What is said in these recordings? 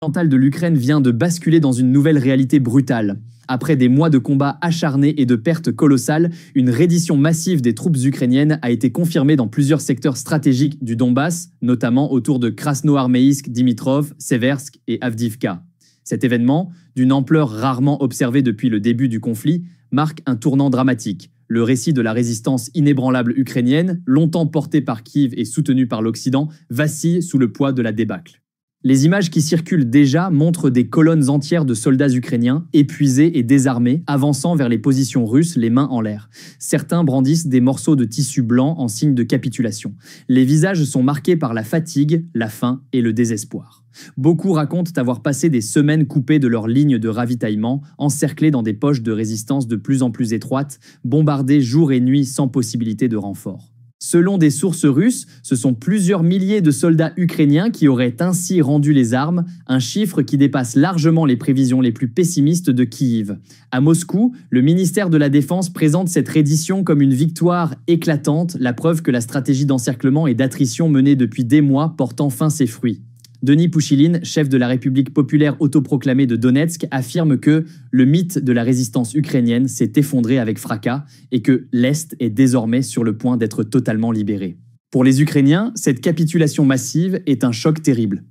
Orientale de l'Ukraine vient de basculer dans une nouvelle réalité brutale. Après des mois de combats acharnés et de pertes colossales, une reddition massive des troupes ukrainiennes a été confirmée dans plusieurs secteurs stratégiques du Donbass, notamment autour de Krasnoarmeïsk, Dimitrov, Seversk et Avdiivka. Cet événement, d'une ampleur rarement observée depuis le début du conflit, marque un tournant dramatique. Le récit de la résistance inébranlable ukrainienne, longtemps portée par Kiev et soutenue par l'Occident, vacille sous le poids de la débâcle. Les images qui circulent déjà montrent des colonnes entières de soldats ukrainiens, épuisés et désarmés, avançant vers les positions russes les mains en l'air. Certains brandissent des morceaux de tissu blanc en signe de capitulation. Les visages sont marqués par la fatigue, la faim et le désespoir. Beaucoup racontent avoir passé des semaines coupés de leurs lignes de ravitaillement, encerclés dans des poches de résistance de plus en plus étroites, bombardés jour et nuit sans possibilité de renfort. Selon des sources russes, ce sont plusieurs milliers de soldats ukrainiens qui auraient ainsi rendu les armes, un chiffre qui dépasse largement les prévisions les plus pessimistes de Kiev. À Moscou, le ministère de la Défense présente cette reddition comme une victoire éclatante, la preuve que la stratégie d'encerclement et d'attrition menée depuis des mois porte enfin ses fruits. Denis Pouchiline, chef de la République populaire autoproclamée de Donetsk, affirme que le mythe de la résistance ukrainienne s'est effondré avec fracas et que l'Est est désormais sur le point d'être totalement libéré. Pour les Ukrainiens, cette capitulation massive est un choc terrible.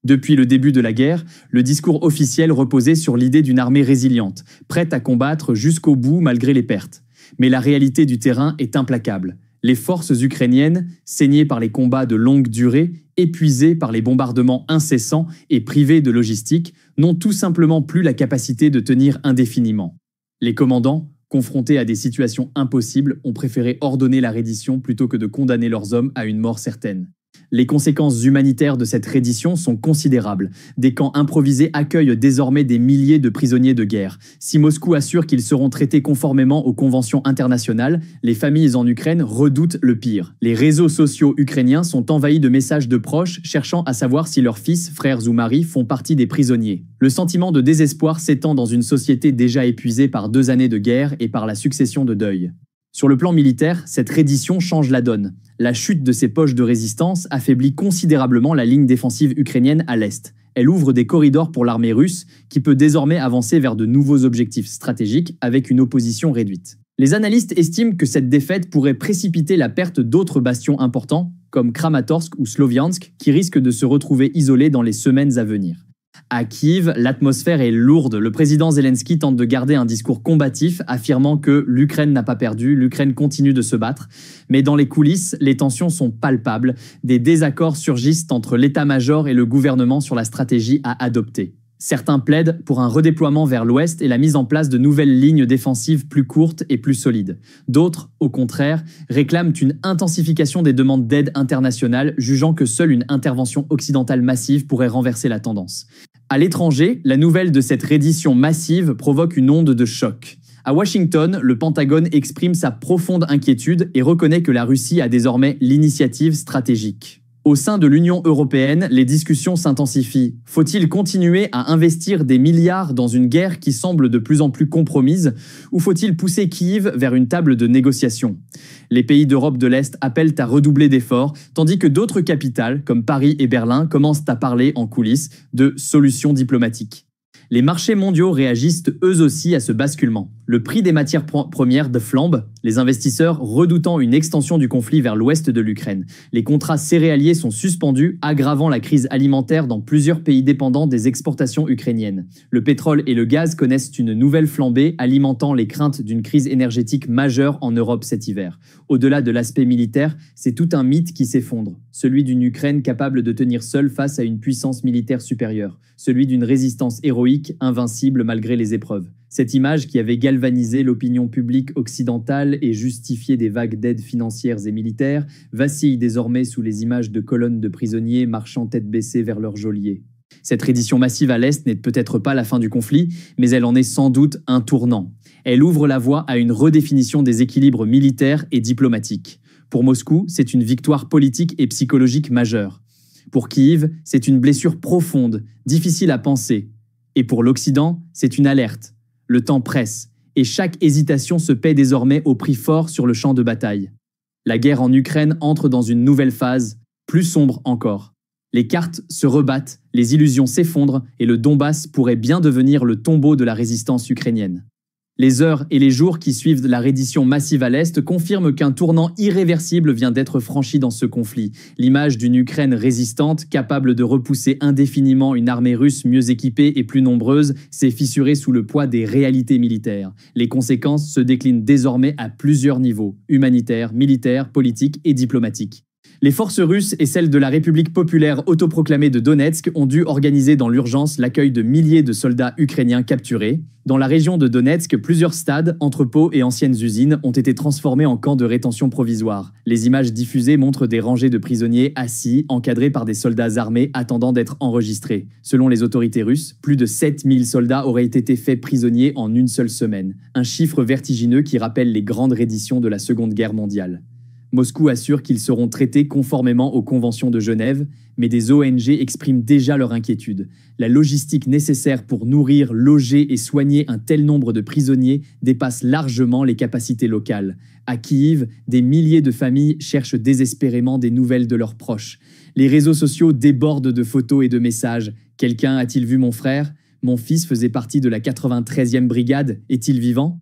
Depuis le début de la guerre, le discours officiel reposait sur l'idée d'une armée résiliente, prête à combattre jusqu'au bout malgré les pertes. Mais la réalité du terrain est implacable. Les forces ukrainiennes, saignées par les combats de longue durée, épuisées par les bombardements incessants et privées de logistique, n'ont tout simplement plus la capacité de tenir indéfiniment. Les commandants, confrontés à des situations impossibles, ont préféré ordonner la reddition plutôt que de condamner leurs hommes à une mort certaine. Les conséquences humanitaires de cette reddition sont considérables. Des camps improvisés accueillent désormais des milliers de prisonniers de guerre. Si Moscou assure qu'ils seront traités conformément aux conventions internationales, les familles en Ukraine redoutent le pire. Les réseaux sociaux ukrainiens sont envahis de messages de proches cherchant à savoir si leurs fils, frères ou maris font partie des prisonniers. Le sentiment de désespoir s'étend dans une société déjà épuisée par 2 années de guerre et par la succession de deuils. Sur le plan militaire, cette reddition change la donne. La chute de ces poches de résistance affaiblit considérablement la ligne défensive ukrainienne à l'est. Elle ouvre des corridors pour l'armée russe, qui peut désormais avancer vers de nouveaux objectifs stratégiques avec une opposition réduite. Les analystes estiment que cette défaite pourrait précipiter la perte d'autres bastions importants, comme Kramatorsk ou Sloviansk, qui risquent de se retrouver isolés dans les semaines à venir. À Kiev, l'atmosphère est lourde. Le président Zelensky tente de garder un discours combatif, affirmant que l'Ukraine n'a pas perdu, l'Ukraine continue de se battre. Mais dans les coulisses, les tensions sont palpables. Des désaccords surgissent entre l'état-major et le gouvernement sur la stratégie à adopter. Certains plaident pour un redéploiement vers l'ouest et la mise en place de nouvelles lignes défensives plus courtes et plus solides. D'autres, au contraire, réclament une intensification des demandes d'aide internationale, jugeant que seule une intervention occidentale massive pourrait renverser la tendance. À l'étranger, la nouvelle de cette reddition massive provoque une onde de choc. À Washington, le Pentagone exprime sa profonde inquiétude et reconnaît que la Russie a désormais l'initiative stratégique. Au sein de l'Union européenne, les discussions s'intensifient. Faut-il continuer à investir des milliards dans une guerre qui semble de plus en plus compromise, ou faut-il pousser Kiev vers une table de négociation? Les pays d'Europe de l'Est appellent à redoubler d'efforts, tandis que d'autres capitales, comme Paris et Berlin, commencent à parler en coulisses de solutions diplomatiques. Les marchés mondiaux réagissent eux aussi à ce basculement. Le prix des matières premières flambe, les investisseurs redoutant une extension du conflit vers l'ouest de l'Ukraine. Les contrats céréaliers sont suspendus, aggravant la crise alimentaire dans plusieurs pays dépendants des exportations ukrainiennes. Le pétrole et le gaz connaissent une nouvelle flambée, alimentant les craintes d'une crise énergétique majeure en Europe cet hiver. Au-delà de l'aspect militaire, c'est tout un mythe qui s'effondre. Celui d'une Ukraine capable de tenir seule face à une puissance militaire supérieure. Celui d'une résistance héroïque, invincible malgré les épreuves. Cette image qui avait galvanisé l'opinion publique occidentale et justifié des vagues d'aides financières et militaires vacille désormais sous les images de colonnes de prisonniers marchant tête baissée vers leur geôlier. Cette reddition massive à l'Est n'est peut-être pas la fin du conflit, mais elle en est sans doute un tournant. Elle ouvre la voie à une redéfinition des équilibres militaires et diplomatiques. Pour Moscou, c'est une victoire politique et psychologique majeure. Pour Kiev, c'est une blessure profonde, difficile à penser. Et pour l'Occident, c'est une alerte. Le temps presse, et chaque hésitation se paie désormais au prix fort sur le champ de bataille. La guerre en Ukraine entre dans une nouvelle phase, plus sombre encore. Les cartes se rebattent, les illusions s'effondrent et le Donbass pourrait bien devenir le tombeau de la résistance ukrainienne. Les heures et les jours qui suivent la reddition massive à l'Est confirment qu'un tournant irréversible vient d'être franchi dans ce conflit. L'image d'une Ukraine résistante, capable de repousser indéfiniment une armée russe mieux équipée et plus nombreuse, s'est fissurée sous le poids des réalités militaires. Les conséquences se déclinent désormais à plusieurs niveaux, humanitaires, militaires, politiques et diplomatiques. Les forces russes et celles de la République populaire autoproclamée de Donetsk ont dû organiser dans l'urgence l'accueil de milliers de soldats ukrainiens capturés. Dans la région de Donetsk, plusieurs stades, entrepôts et anciennes usines ont été transformés en camps de rétention provisoires. Les images diffusées montrent des rangées de prisonniers assis, encadrés par des soldats armés attendant d'être enregistrés. Selon les autorités russes, plus de 7000 soldats auraient été faits prisonniers en une seule semaine. Un chiffre vertigineux qui rappelle les grandes redditions de la Seconde Guerre mondiale. Moscou assure qu'ils seront traités conformément aux conventions de Genève, mais des ONG expriment déjà leur inquiétude. La logistique nécessaire pour nourrir, loger et soigner un tel nombre de prisonniers dépasse largement les capacités locales. À Kiev, des milliers de familles cherchent désespérément des nouvelles de leurs proches. Les réseaux sociaux débordent de photos et de messages. Quelqu'un a-t-il vu mon frère? Mon fils faisait partie de la 93e brigade. Est-il vivant?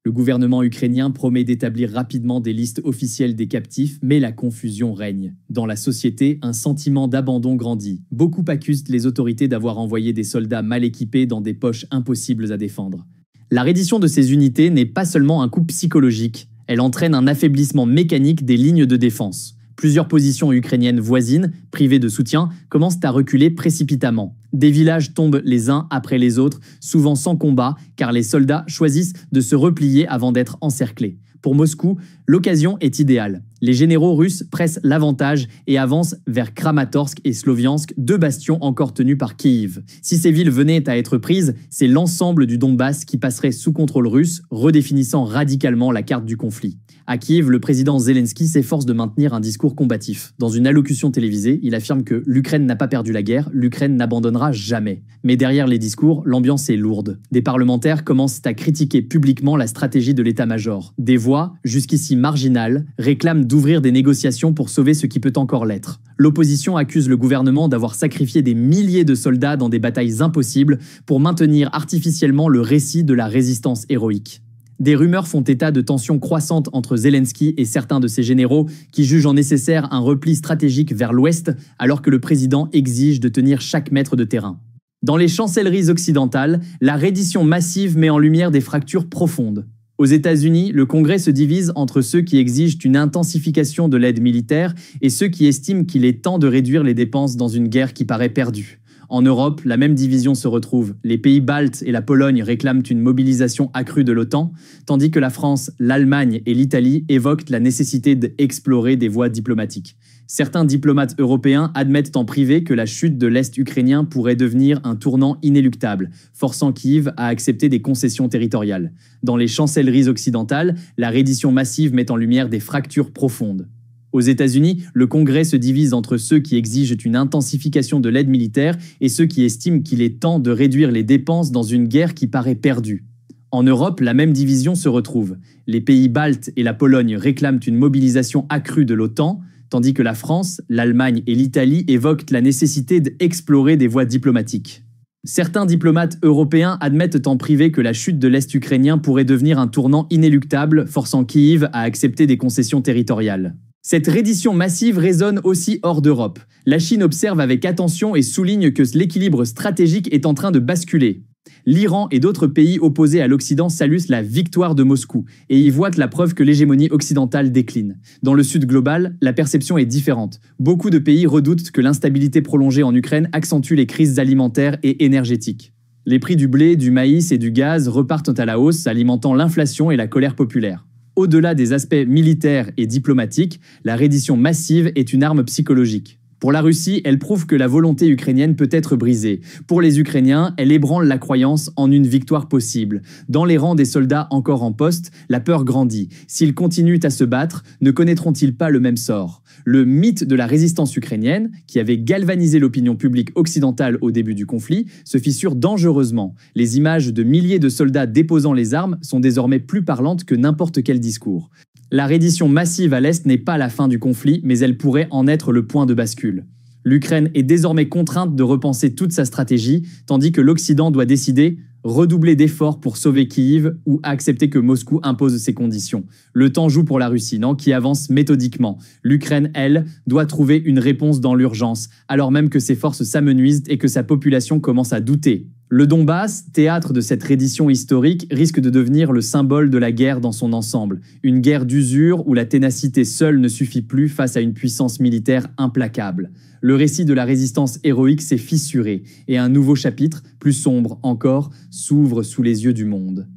Le gouvernement ukrainien promet d'établir rapidement des listes officielles des captifs, mais la confusion règne. Dans la société, un sentiment d'abandon grandit. Beaucoup accusent les autorités d'avoir envoyé des soldats mal équipés dans des poches impossibles à défendre. La reddition de ces unités n'est pas seulement un coup psychologique, elle entraîne un affaiblissement mécanique des lignes de défense. Plusieurs positions ukrainiennes voisines, privées de soutien, commencent à reculer précipitamment. Des villages tombent les uns après les autres, souvent sans combat, car les soldats choisissent de se replier avant d'être encerclés. Pour Moscou, l'occasion est idéale. Les généraux russes pressent l'avantage et avancent vers Kramatorsk et Sloviansk, deux bastions encore tenus par Kiev. Si ces villes venaient à être prises, c'est l'ensemble du Donbass qui passerait sous contrôle russe, redéfinissant radicalement la carte du conflit. À Kiev, le président Zelensky s'efforce de maintenir un discours combatif. Dans une allocution télévisée, il affirme que l'Ukraine n'a pas perdu la guerre, l'Ukraine n'abandonnera jamais. Mais derrière les discours, l'ambiance est lourde. Des parlementaires commencent à critiquer publiquement la stratégie de l'état-major. Des voix, jusqu'ici marginales, réclament d'ouvrir des négociations pour sauver ce qui peut encore l'être. L'opposition accuse le gouvernement d'avoir sacrifié des milliers de soldats dans des batailles impossibles pour maintenir artificiellement le récit de la résistance héroïque. Des rumeurs font état de tensions croissantes entre Zelensky et certains de ses généraux qui jugent en nécessaire un repli stratégique vers l'ouest alors que le président exige de tenir chaque mètre de terrain. Dans les chancelleries occidentales, la reddition massive met en lumière des fractures profondes. Aux États-Unis, le Congrès se divise entre ceux qui exigent une intensification de l'aide militaire et ceux qui estiment qu'il est temps de réduire les dépenses dans une guerre qui paraît perdue. En Europe, la même division se retrouve. Les pays baltes et la Pologne réclament une mobilisation accrue de l'OTAN, tandis que la France, l'Allemagne et l'Italie évoquent la nécessité d'explorer des voies diplomatiques. Certains diplomates européens admettent en privé que la chute de l'Est ukrainien pourrait devenir un tournant inéluctable, forçant Kiev à accepter des concessions territoriales. Dans les chancelleries occidentales, la reddition massive met en lumière des fractures profondes. Aux États-Unis, le Congrès se divise entre ceux qui exigent une intensification de l'aide militaire et ceux qui estiment qu'il est temps de réduire les dépenses dans une guerre qui paraît perdue. En Europe, la même division se retrouve. Les pays baltes et la Pologne réclament une mobilisation accrue de l'OTAN, tandis que la France, l'Allemagne et l'Italie évoquent la nécessité d'explorer des voies diplomatiques. Certains diplomates européens admettent en privé que la chute de l'Est ukrainien pourrait devenir un tournant inéluctable, forçant Kiev à accepter des concessions territoriales. Cette reddition massive résonne aussi hors d'Europe. La Chine observe avec attention et souligne que l'équilibre stratégique est en train de basculer. L'Iran et d'autres pays opposés à l'Occident saluent la victoire de Moscou et y voient la preuve que l'hégémonie occidentale décline. Dans le sud global, la perception est différente. Beaucoup de pays redoutent que l'instabilité prolongée en Ukraine accentue les crises alimentaires et énergétiques. Les prix du blé, du maïs et du gaz repartent à la hausse, alimentant l'inflation et la colère populaire. Au-delà des aspects militaires et diplomatiques, la reddition massive est une arme psychologique. Pour la Russie, elle prouve que la volonté ukrainienne peut être brisée. Pour les Ukrainiens, elle ébranle la croyance en une victoire possible. Dans les rangs des soldats encore en poste, la peur grandit. S'ils continuent à se battre, ne connaîtront-ils pas le même sort? Le mythe de la résistance ukrainienne, qui avait galvanisé l'opinion publique occidentale au début du conflit, se fissure dangereusement. Les images de milliers de soldats déposant les armes sont désormais plus parlantes que n'importe quel discours. La reddition massive à l'Est n'est pas la fin du conflit, mais elle pourrait en être le point de bascule. L'Ukraine est désormais contrainte de repenser toute sa stratégie, tandis que l'Occident doit décider redoubler d'efforts pour sauver Kyiv ou accepter que Moscou impose ses conditions. Le temps joue pour la Russie, non, qui avance méthodiquement. L'Ukraine, elle, doit trouver une réponse dans l'urgence, alors même que ses forces s'amenuisent et que sa population commence à douter. Le Donbass, théâtre de cette reddition historique, risque de devenir le symbole de la guerre dans son ensemble. Une guerre d'usure où la ténacité seule ne suffit plus face à une puissance militaire implacable. Le récit de la résistance héroïque s'est fissuré et un nouveau chapitre, plus sombre encore, s'ouvre sous les yeux du monde.